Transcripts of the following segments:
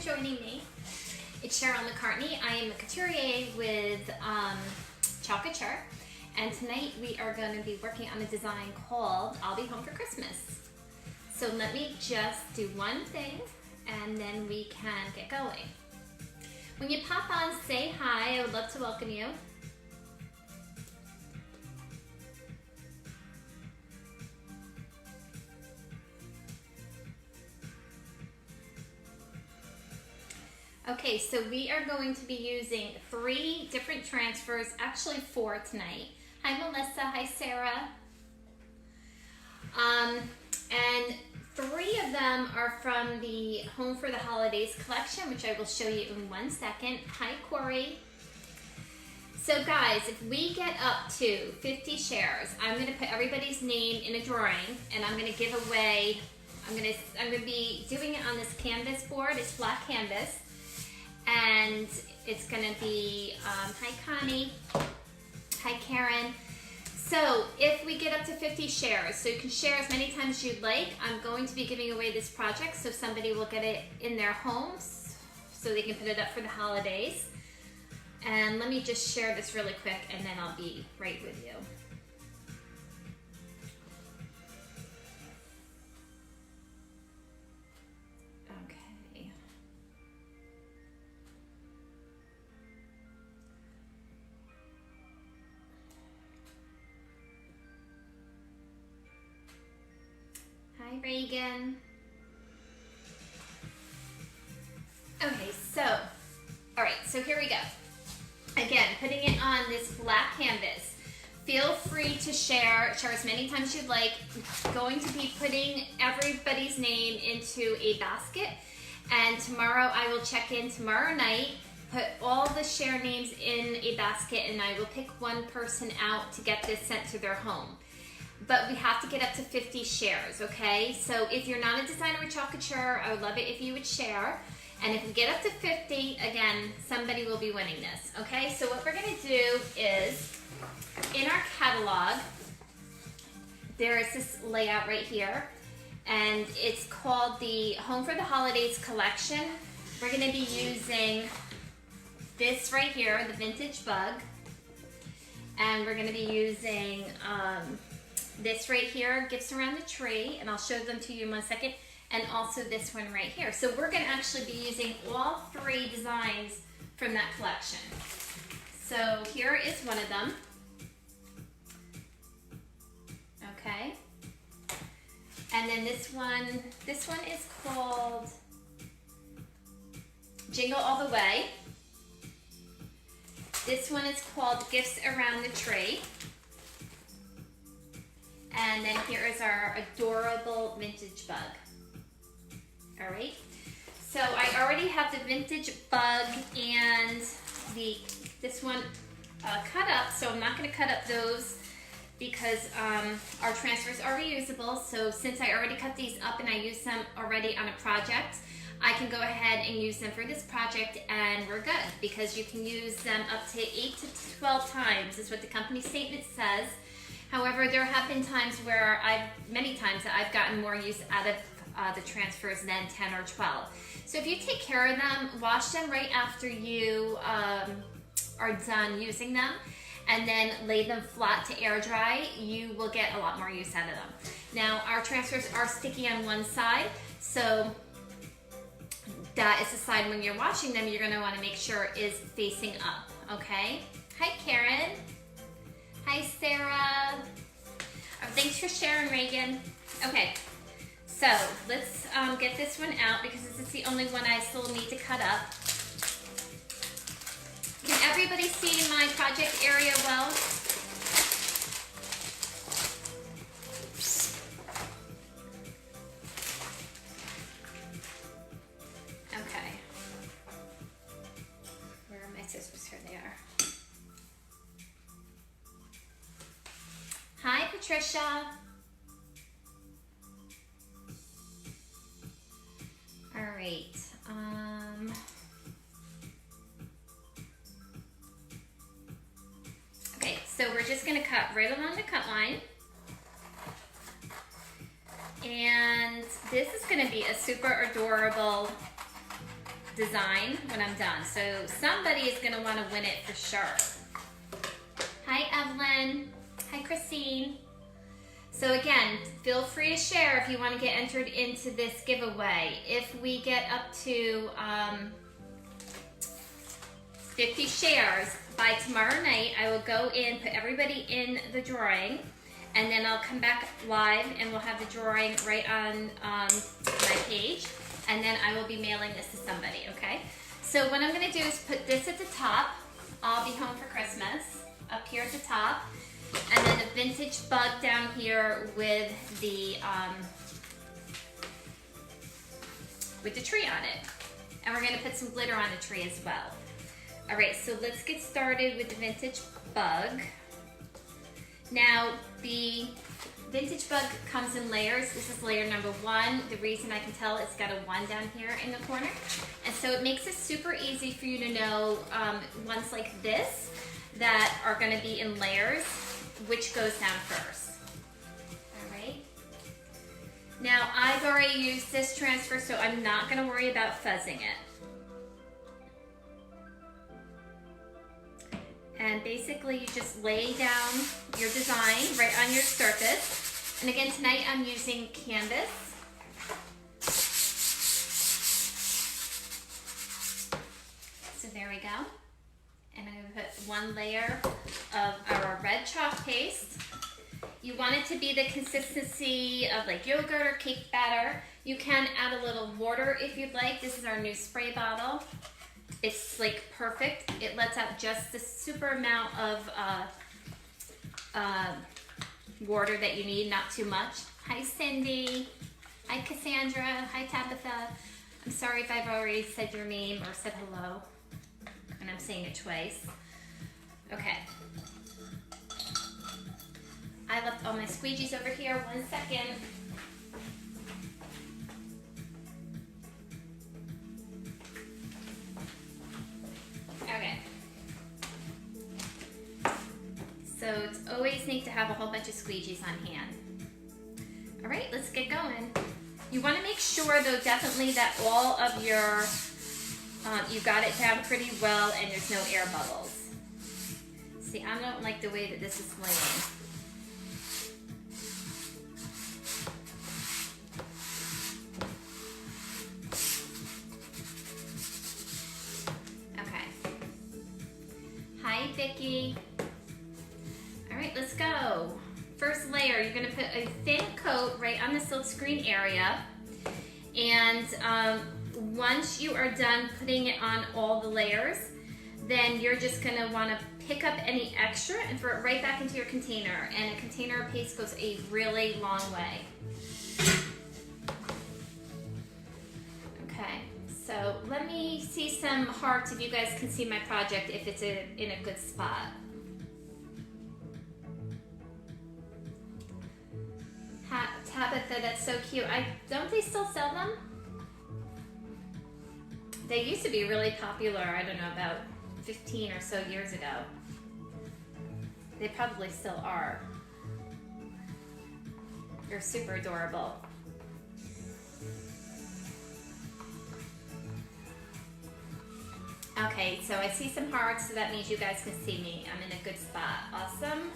joining me. It's Cheryl McCartney. I am a couturier with Chalk Couture, and tonight we are going to be working on a design called I'll Be Home for Christmas. So let me just do one thing and then we can get going. When you pop on, say hi. I would love to welcome you. Okay, so we are going to be using 3 different transfers, actually 4 tonight. Hi Melissa, hi Sarah. And 3 of them are from the Home for the Holidays collection, which I will show you in 1 second. Hi Corey. So guys, if we get up to 50 shares, I'm gonna put everybody's name in a drawing and I'm gonna give away, I'm gonna be doing it on this canvas board. It's black canvas. And it's gonna be, hi Connie, hi Karen. So if we get up to 50 shares, so you can share as many times as you'd like, I'm going to be giving away this project so somebody will get it in their homes so they can put it up for the holidays. And let me just share this really quick and then I'll be right with you. Hi Reagan. Okay, so, all right, so here we go. Again, putting it on this black canvas. Feel free to share as many times as you'd like. I'm going to be putting everybody's name into a basket, and tomorrow I will check in tomorrow night, put all the share names in a basket, and I will pick one person out to get this sent to their home. But we have to get up to 50 shares, okay? So if you're not a designer with Chalk Couture, I would love it if you would share. And if we get up to 50, again, somebody will be winning this, okay? So what we're gonna do is, in our catalog, there is this layout right here, and it's called the Home for the Holidays collection. We're gonna be using this right here, the Vintage Bug, and we're gonna be using, this right here, Gifts Around the Tree, and I'll show them to you in 1 second, and also this one right here. So we're going to actually be using all 3 designs from that collection. So here is one of them. Okay. And then this one is called Jingle All the Way. This one is called Gifts Around the Tree. And then here is our adorable Vintage Bug. All right. So I already have the Vintage Bug and this one cut up. So I'm not going to cut up those because our transfers are reusable. So since I already cut these up and I used them already on a project, I can go ahead and use them for this project and we're good, because you can use them up to 8 to 12 times is what the company statement says. However, there have been times where many times I've gotten more use out of the transfers than 10 or 12. So if you take care of them, wash them right after you are done using them, and then lay them flat to air dry, you will get a lot more use out of them. Now, our transfers are sticky on one side, so that is the side when you're washing them, you're gonna wanna make sure is facing up, okay? Hi, Karen. Hi, Sarah. Thanks for sharing, Reagan. Okay, so let's get this one out because this is the only one I still need to cut up. Can everybody see my project area well? Okay. Where are my scissors? Here they are. Hi, Patricia. All right. Okay, so we're just going to cut right along the cut line. And this is going to be a super adorable design when I'm done. So somebody is gonna wanna win it for sure. Hi Evelyn, hi Christine. So again, feel free to share if you wanna get entered into this giveaway. If we get up to 50 shares, by tomorrow night, I will go in, put everybody in the drawing, and then I'll come back live and we'll have the drawing right on my page, and then I will be mailing this to somebody, okay? So what I'm gonna do is put this at the top. I'll be home for Christmas, up here at the top, and then a vintage bug down here with the tree on it. And we're gonna put some glitter on the tree as well. All right, so let's get started with the vintage bug. Now, the vintage bug comes in layers. This is layer number 1. The reason I can tell it's got a 1 down here in the corner. And so it makes it super easy for you to know ones like this that are gonna be in layers, which goes down first. All right. Now, I've already used this transfer, so I'm not gonna worry about fuzzing it. And basically you just lay down your design right on your surface. And again, tonight I'm using canvas. So there we go. And I'm gonna put 1 layer of our red chalk paste. You want it to be the consistency of like yogurt or cake batter. You can add a little water if you'd like. This is our new spray bottle. It's like perfect. It lets out just the super amount of water that you need, not too much. Hi Cindy, hi Cassandra, hi Tabitha. I'm sorry if I've already said your name or said hello, and I'm saying it twice. Okay. I left all my squeegees over here, 1 second. Okay. So it's always neat to have a whole bunch of squeegees on hand. All right, let's get going. You want to make sure though definitely that all of your, you got it down pretty well and there's no air bubbles. See, I don't like the way that this is laying. Vicki. All right, let's go. First layer, you're gonna put a thin coat right on the silk screen area. And once you are done putting it on all the layers, then you're just gonna wanna pick up any extra and throw it right back into your container. And a container of paste goes a really long way. Okay. So let me see some hearts if you guys can see my project, if it's in a good spot. Tabitha, that's so cute. Don't they still sell them? They used to be really popular, I don't know, about 15 or so years ago. They probably still are. They're super adorable. Okay, so I see some hearts, so that means you guys can see me. I'm in a good spot. Awesome.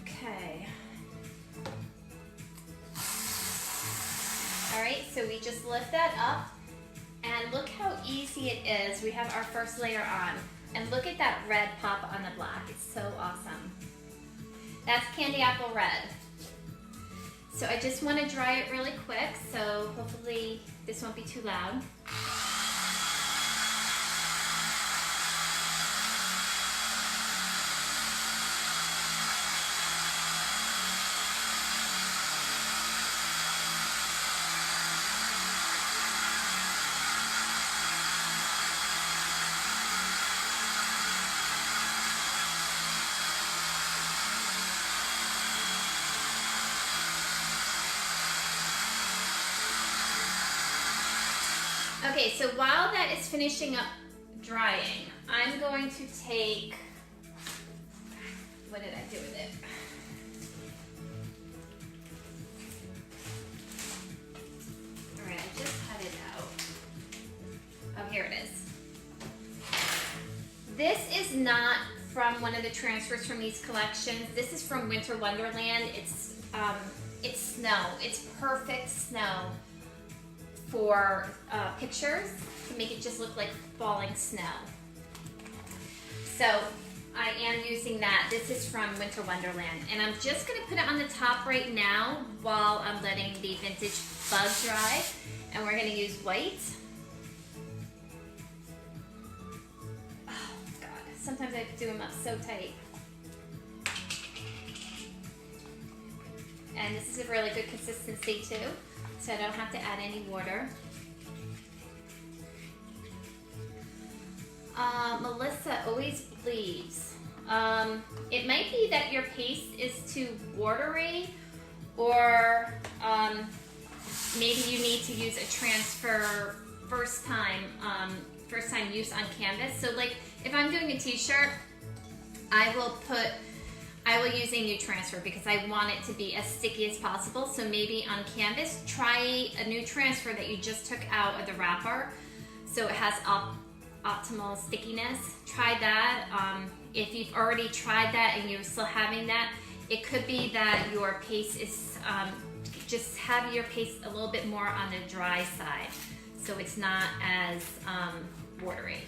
Okay. All right, so we just lift that up, and look how easy it is. We have our first layer on, and look at that red pop on the black. It's so awesome. That's candy apple red. So I just want to dry it really quick, so hopefully this won't be too loud. Okay, so while that is finishing up drying, I'm going to take, what did I do with it? from one of the transfers from these collections. This is from Winter Wonderland. It's snow. It's perfect snow for pictures to make it just look like falling snow. So I am using that. This is from Winter Wonderland. And I'm just gonna put it on the top right now while I'm letting the vintage bug dry. And we're gonna use white. Oh God, sometimes I have to do them up so tight. And this is a really good consistency too, so I don't have to add any water. Melissa always bleeds. It might be that your paste is too watery, or maybe you need to use a transfer first time use on canvas. So like if I'm doing a t-shirt, I will use a new transfer because I want it to be as sticky as possible. So maybe on canvas, try a new transfer that you just took out of the wrapper, so it has optimal stickiness. Try that. If you've already tried that and you're still having that, it could be that your paste is, just have your paste a little bit more on the dry side, so it's not as watery.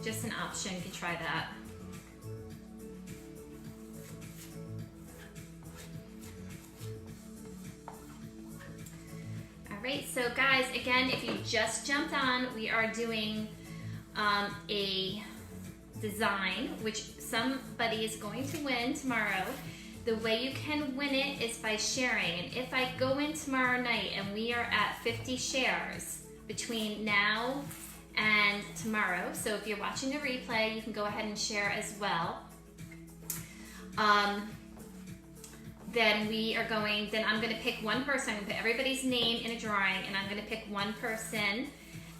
Just an option, you can try that. Alright, so guys, again, if you just jumped on, we are doing a design which somebody is going to win tomorrow. The way you can win it is by sharing. And if I go in tomorrow night and we are at 50 shares between now and tomorrow, so if you're watching the replay, you can go ahead and share as well. Then I'm going to pick one person. I'm going to put everybody's name in a drawing, and I'm going to pick one person,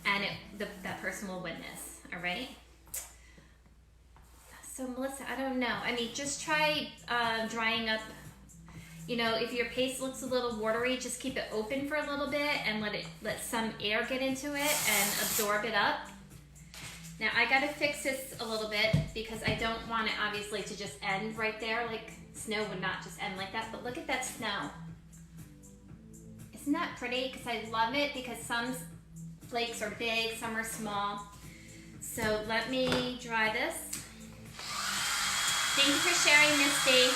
and that person will win this. All right? So Melissa, I don't know. I mean, just try drying up. You know, if your paste looks a little watery, just keep it open for a little bit and let some air get into it and absorb it up. Now I got to fix this a little bit because I don't want it obviously to just end right there. Like snow would not just end like that, but look at that snow. Isn't that pretty? Because I love it because some flakes are big, some are small. So let me dry this. Thank you for sharing, Misty.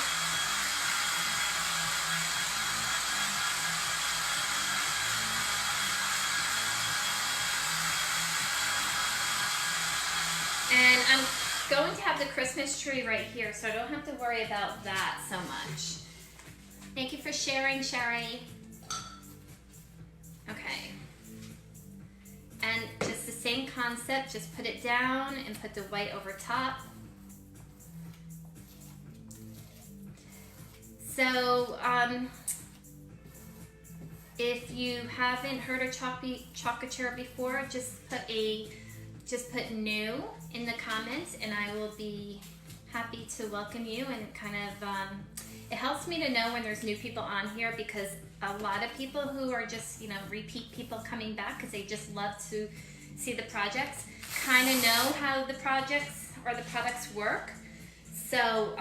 And I'm going to have the Christmas tree right here, so I don't have to worry about that so much. Thank you for sharing, Sherry. Okay. And just the same concept, just put it down and put the white over top. So, if you haven't heard of Chocolate before, just put new in the comments, and I will be happy to welcome you. And kind of, it helps me to know when there's new people on here, because a lot of people who are just, repeat people coming back because they just love to see the projects, kind of know how the projects or the products work. So,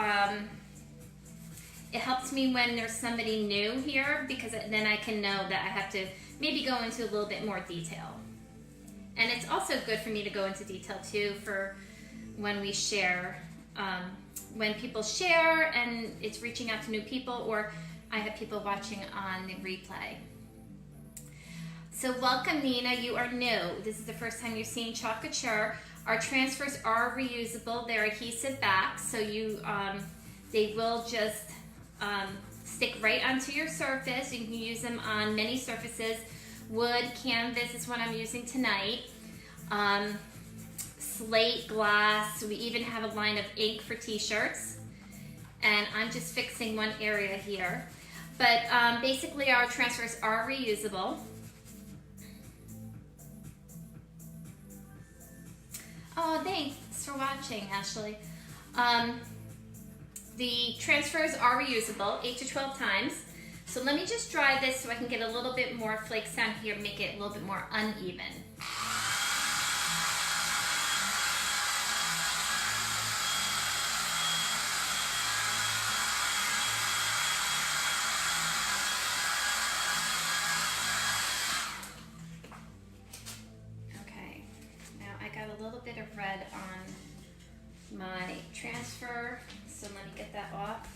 it helps me when there's somebody new here, because then I can know that I have to maybe go into a little bit more detail. And it's also good for me to go into detail too for when we share, when people share and it's reaching out to new people, or I have people watching on the replay. So welcome, Nina, you are new. This is the first time you're seeing Chocolate. Our transfers are reusable. They're adhesive back, so they will just stick right onto your surface. You can use them on many surfaces. Wood, canvas is what I'm using tonight. Slate, glass. We even have a line of ink for t-shirts. And I'm just fixing one area here. But basically our transfers are reusable. Oh, thanks for watching, Ashley. The transfers are reusable 8 to 12 times. So let me just dry this so I can get a little bit more flakes down here, make it a little bit more uneven. my transfer, so let me get that off.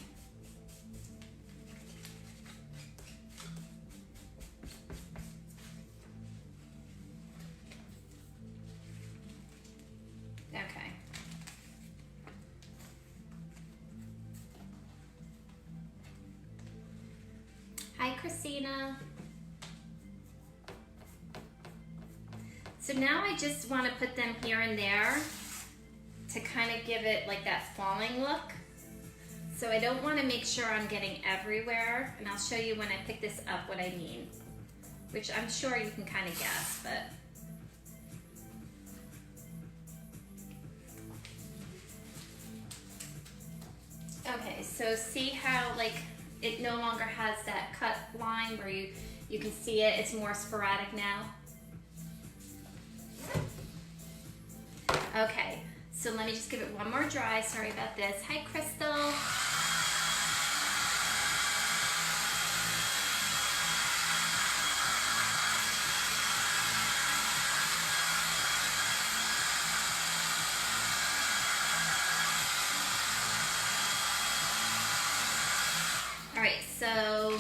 Okay. Hi, Christina. So now I just want to put them here and there to kind of give it like that falling look. So I don't want to make sure I'm getting everywhere, and I'll show you when I pick this up what I mean, which I'm sure you can kind of guess, but. Okay, so see how like it no longer has that cut line where you can see it, it's more sporadic now. Okay, so let me just give it one more dry. Sorry about this. Hi, Crystal. All right, so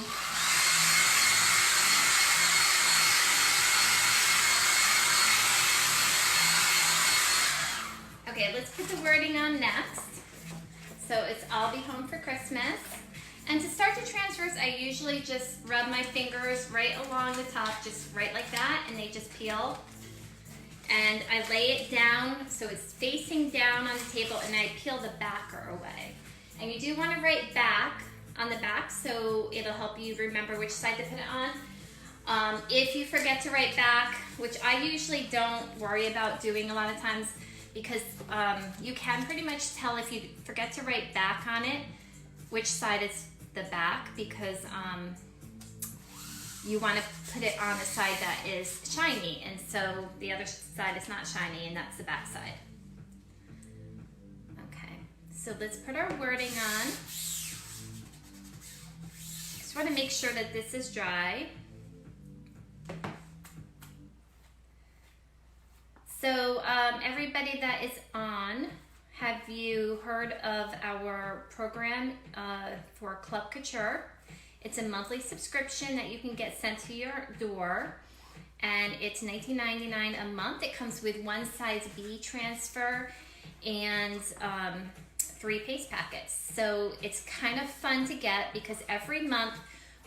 okay, let's put the wording on next. So it's I'll be home for Christmas. And to start the transfers, I usually just rub my fingers right along the top, just right like that, and they just peel. And I lay it down so it's facing down on the table, and I peel the backer away. And you do want to write back on the back, so it'll help you remember which side to put it on. If you forget to write back, which I usually don't worry about doing a lot of times, because you can pretty much tell if you forget to write back on it, which side is the back, because you want to put it on the side that is shiny, and so the other side is not shiny, and that's the back side. Okay, so let's put our wording on. Just want to make sure that this is dry. So everybody that is on, have you heard of our program for Club Couture? It's a monthly subscription that you can get sent to your door, and it's $19.99 a month. It comes with one size B transfer and 3 paste packets. So it's kind of fun to get because every month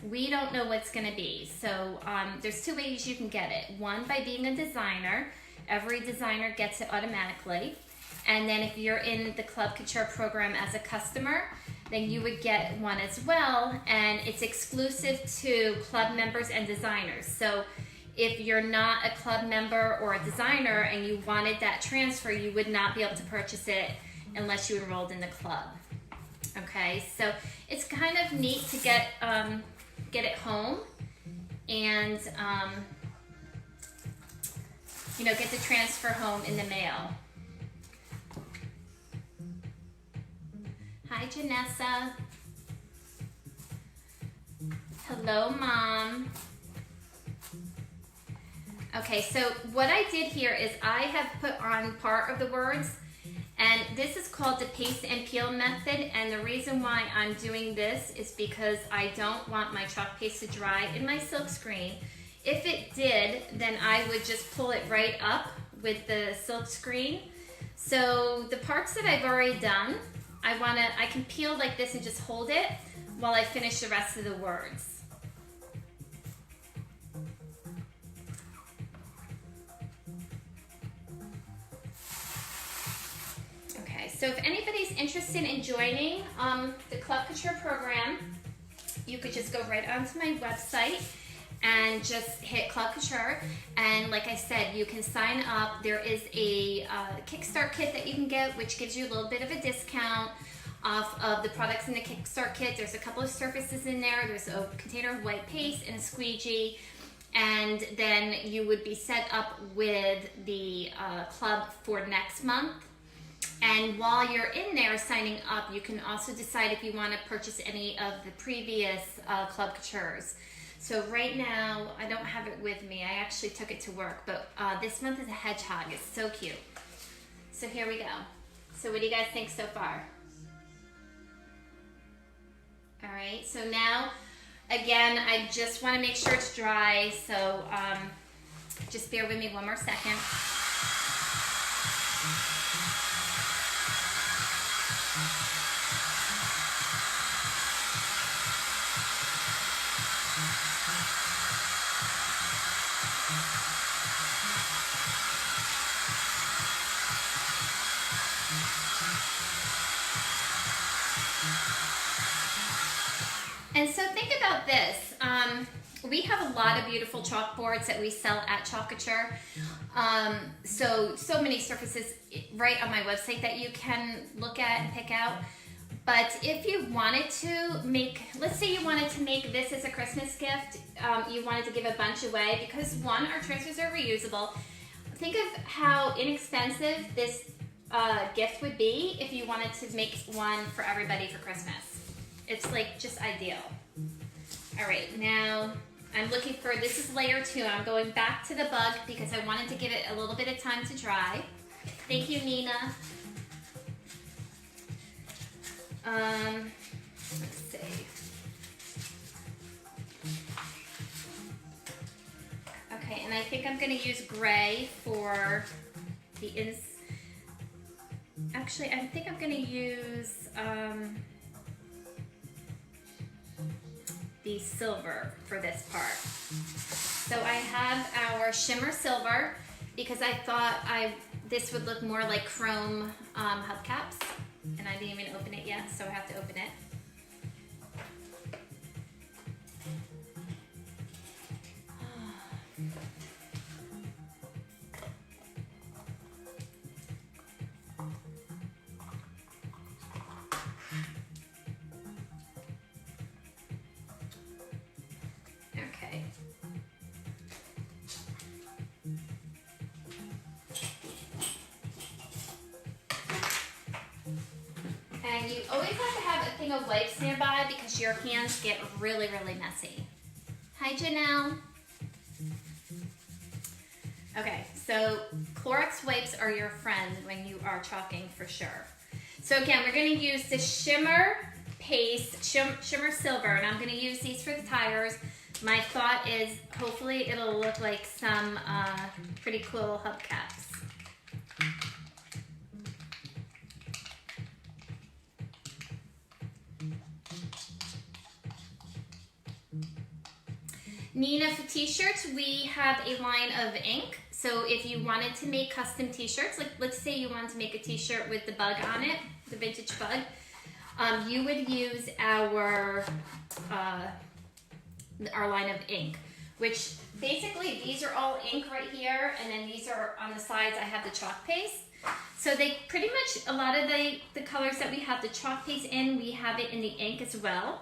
we don't know what's going to be. So there's 2 ways you can get it. One, by being a designer. Every designer gets it automatically. And then if you're in the Club Couture program as a customer, then you would get one as well. And it's exclusive to club members and designers. So if you're not a club member or a designer and you wanted that transfer, you would not be able to purchase it unless you enrolled in the club. Okay, so it's kind of neat to get it home and you know, get the transfer home in the mail. Hi, Janessa. Hello, Mom. Okay, so what I did here is I have put on part of the words, and this is called the paste and peel method, and the reason why I'm doing this is because I don't want my chalk paste to dry in my silk screen. If it did, then I would just pull it right up with the silk screen. So the parts that I've already done, I can peel like this and just hold it while I finish the rest of the words. Okay, so if anybody's interested in joining the Club Couture program, you could just go right onto my website and just hit Club Couture, and like I said, you can sign up. There is a Kickstart kit that you can get, which gives you a little bit of a discount off of the products in the Kickstart kit. There's a couple of surfaces in there. There's a container of white paste and a squeegee, and then you would be set up with the club for next month. And while you're in there signing up, you can also decide if you want to purchase any of the previous Club Coutures. So right now, I don't have it with me. I actually took it to work, but this month is a hedgehog. It's so cute. So here we go. So what do you guys think so far? All right, so now, again, I just want to make sure it's dry, so just bear with me one more second. And so think about this. We have a lot of beautiful chalkboards that we sell at Chalkature. So many surfaces right on my website that you can look at and pick out. But if you wanted to make, let's say you wanted to make this as a Christmas gift, you wanted to give a bunch away, because one, our transfers are reusable. Think of how inexpensive this gift would be if you wanted to make one for everybody for Christmas. It's like just ideal. All right, now I'm looking for, this is layer 2. I'm going back to the bug because I wanted to give it a little bit of time to dry. Thank you, Nina. Let's see. Okay, and I think I'm going to use gray for the Actually, I think I'm going to use the silver for this part. So I have our shimmer silver because I thought this would look more like chrome hubcaps, and I didn't even open it yet, so I have to open it. Okay. And you always have to have a thing of wipes nearby because your hands get really, really messy. Hi, Janelle. Okay, so Clorox wipes are your friend when you are chalking for sure. So again, we're going to use the shimmer paste, shimmer silver, and I'm going to use these for the tires. My thought is hopefully it'll look like some pretty cool hubcaps. Nina, for t-shirts, we have a line of ink. So if you wanted to make custom t-shirts, like let's say you wanted to make a t-shirt with the bug on it, the vintage bug, you would use our line of ink, which basically these are all ink right here, and then these are on the sides. I have the chalk paste. So they pretty much, a lot of the colors that we have the chalk paste in, we have it in the ink as well.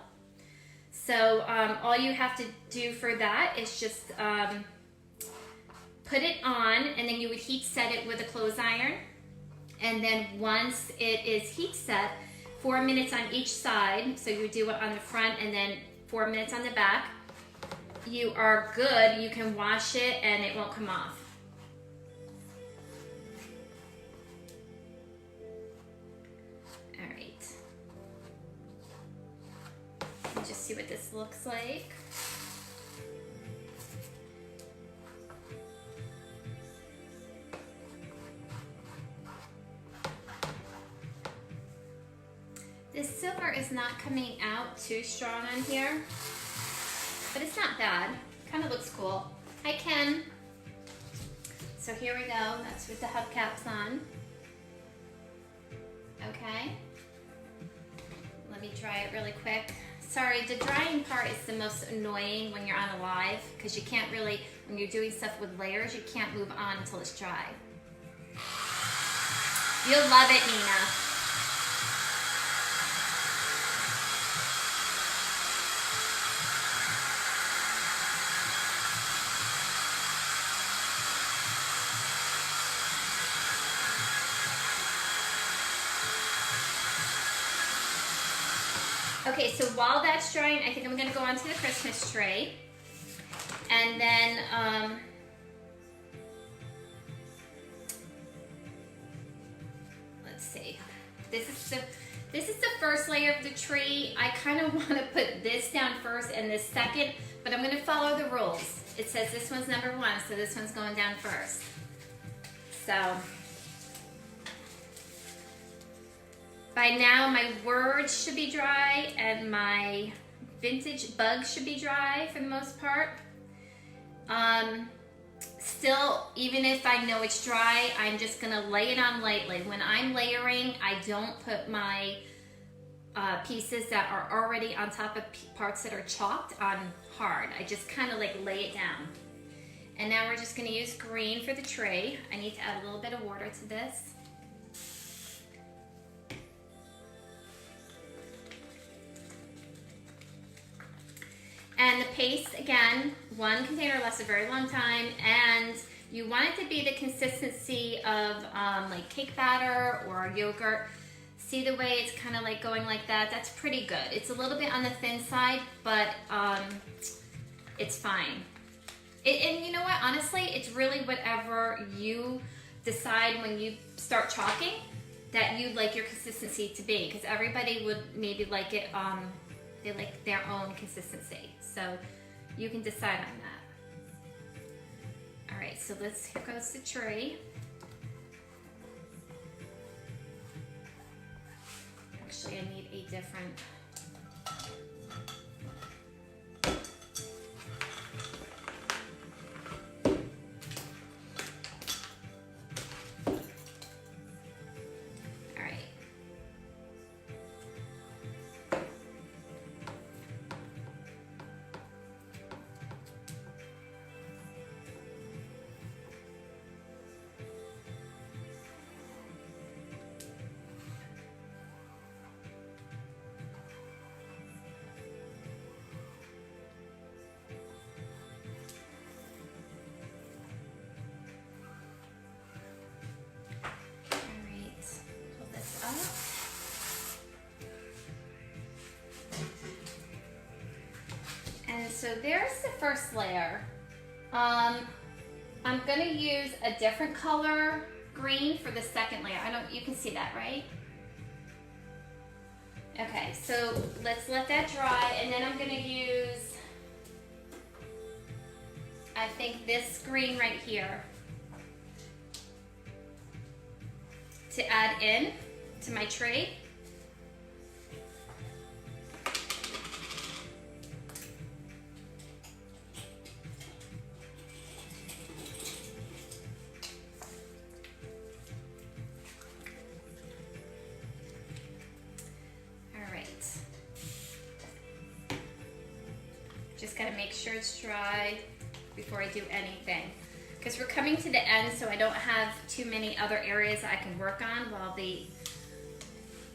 So all you have to do for that is just put it on, and then you would heat set it with a clothes iron. And then once it is heat set, 4 minutes on each side, so you do it on the front and then 4 minutes on the back, you are good. You can wash it and it won't come off. All right. Let me just see what this looks like. This silver is not coming out too strong on here, but it's not bad. Kind of looks cool. Hi, Ken. So here we go. That's with the hubcaps on. Okay. Let me dry it really quick. Sorry, the drying part is the most annoying when you're on a live, because you can't really, when you're doing stuff with layers, you can't move on until it's dry. You'll love it, Nina. Okay, so while that's drying, I think I'm going to go on to the Christmas tree. And then, let's see. This is the first layer of the tree. I kind of want to put this down first and this second, but I'm going to follow the rules. It says this one's number 1, so this one's going down first. So by now my words should be dry and my vintage bug should be dry for the most part. Still, even if I know it's dry, I'm just gonna lay it on lightly. When I'm layering, I don't put my pieces that are already on top of parts that are chalked on hard. I just kind of like lay it down. And now we're just gonna use green for the tree. I need to add a little bit of water to this. And the paste, again, 1 container lasts a very long time, and you want it to be the consistency of like cake batter or yogurt. See the way it's kind of like going like that? That's pretty good. It's a little bit on the thin side, but it's fine. And you know what? Honestly, it's really whatever you decide when you start chalking that you like your consistency to be, because everybody would maybe like it, they like their own consistency. So you can decide on that. All right, so here goes the tree. Actually, I need a different. And so there's the first layer. I'm gonna use a different color green for the second layer. You can see that, right? Okay, so let's let that dry, and then I'm gonna use, I think, this green right here to add in to my tree. Just gotta make sure it's dry before I do anything, because we're coming to the end, so I don't have too many other areas I can work on while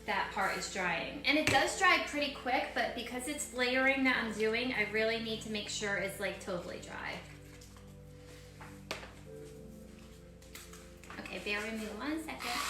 that part is drying. And it does dry pretty quick, but because it's layering that I'm doing, I really need to make sure it's like totally dry. Okay, bear with me 1 second.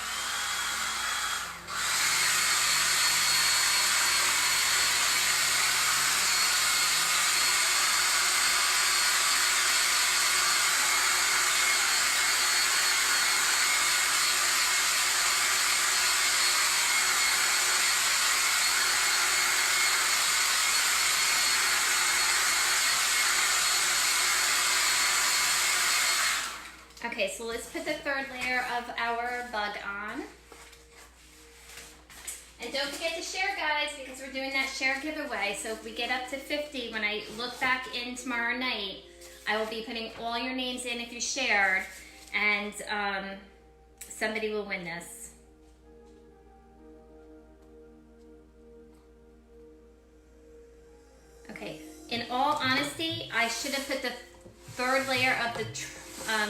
Okay, so let's put the third layer of our bug on. And don't forget to share, guys, because we're doing that share giveaway. So if we get up to 50, when I look back in tomorrow night, I will be putting all your names in if you shared, and somebody will win this. Okay, in all honesty, I should have put the third layer of the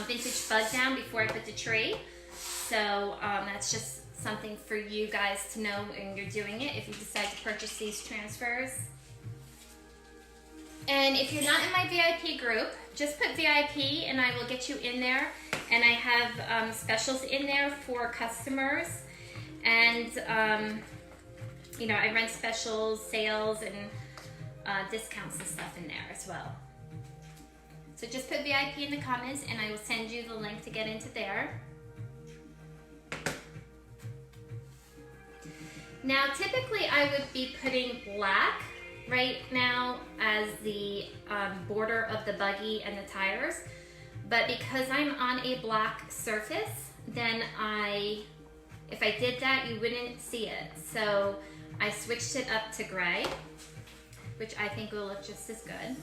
vintage bug down before I put the tree. So that's just something for you guys to know when you're doing it, if you decide to purchase these transfers. And if you're not in my VIP group, just put VIP and I will get you in there. And I have specials in there for customers. And, you know, I run specials, sales, and discounts and stuff in there as well. So just put VIP in the comments and I will send you the link to get into there. Now, typically I would be putting black right now as the border of the buggy and the tires, but because I'm on a black surface, then if I did that, you wouldn't see it. So I switched it up to gray, which I think will look just as good.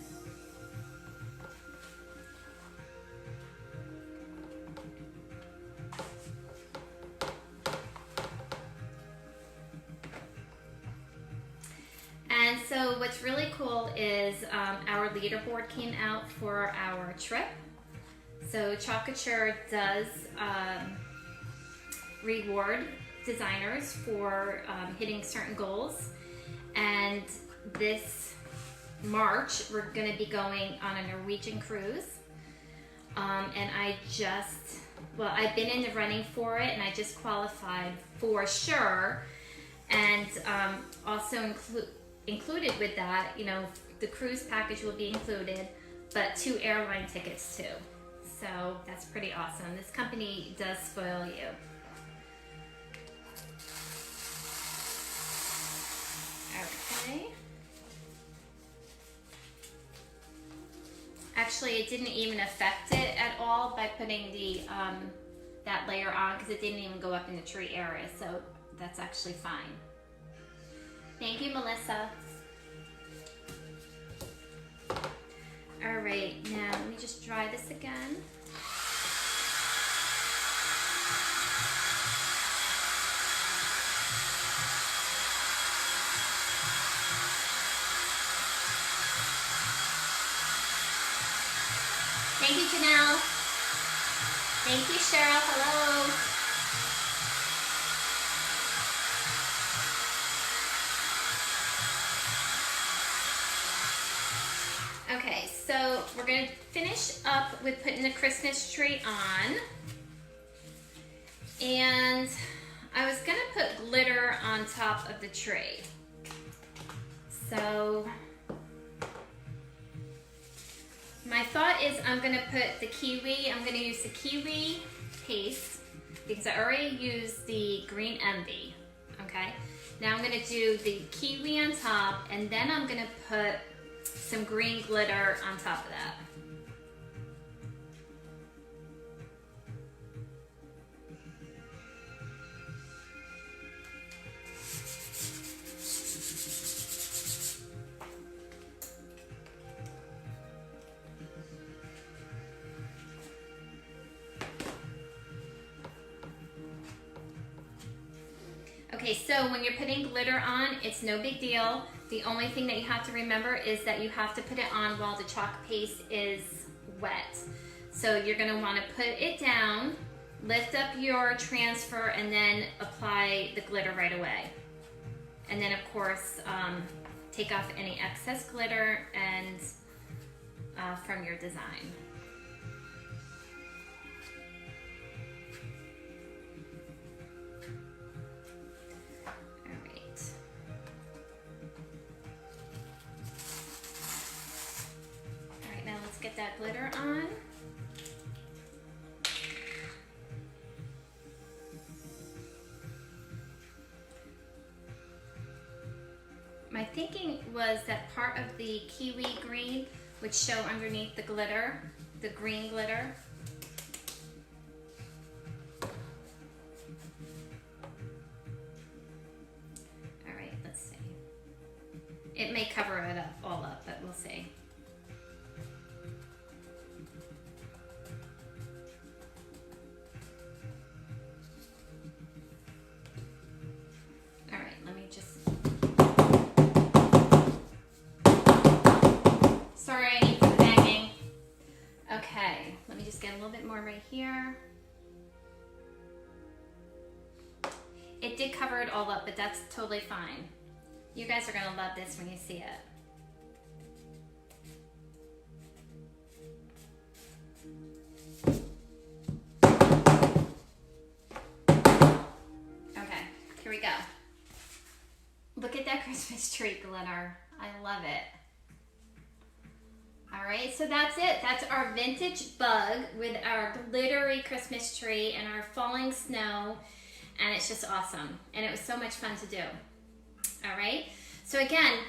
And so what's really cool is our leaderboard came out for our trip. So Chalk Couture does reward designers for hitting certain goals. And this March, we're going to be going on a Norwegian cruise. And I've been in the running for it, and I just qualified for sure. And also included with that, you know, the cruise package will be included, but 2 airline tickets too. So that's pretty awesome. This company does spoil you. Okay. Actually, it didn't even affect it at all by putting the that layer on, because it didn't even go up in the tree area. So that's actually fine. Thank you, Melissa. All right, now let me just dry this again. Thank you, Janelle. Thank you, Cheryl. Hello. Okay, so we're going to finish up with putting the Christmas tree on. And I was going to put glitter on top of the tree. So my thought is I'm going to put the kiwi, I'm going to use the kiwi paste because I already used the green envy, okay? Now I'm going to do the kiwi on top, and then I'm going to put some green glitter on top of that. Okay, so when you're putting glitter on, it's no big deal. The only thing that you have to remember is that you have to put it on while the chalk paste is wet. So you're going to want to put it down, lift up your transfer, and then apply the glitter right away. And then of course, take off any excess glitter and from your design. Get that glitter on. My thinking was that part of the kiwi green would show underneath the glitter, the green glitter. All right, let's see. It may cover it up, all up, but we'll see. Sorry, I need some banging. Okay, let me just get a little bit more right here. It did cover it all up, but that's totally fine. You guys are gonna love this when you see it. Okay, here we go. Look at that Christmas tree glitter. I love it. All right, so that's it. That's our vintage bug with our glittery Christmas tree and our falling snow, and it's just awesome. And it was so much fun to do. All right. So again,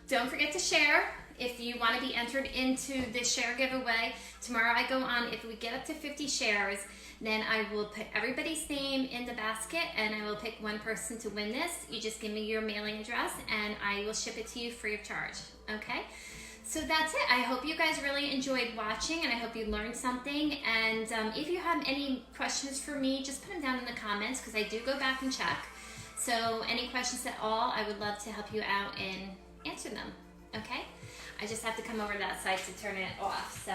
don't forget to share. If you want to be entered into this share giveaway, tomorrow I go on, if we get up to 50 shares, then I will put everybody's name in the basket and I will pick one person to win this. You just give me your mailing address and I will ship it to you free of charge, okay? So that's it. I hope you guys really enjoyed watching and I hope you learned something. And if you have any questions for me, just put them down in the comments because I do go back and check. So any questions at all, I would love to help you out and answer them, okay? I just have to come over to that side to turn it off, so.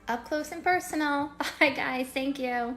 Up close and personal. Bye guys, thank you.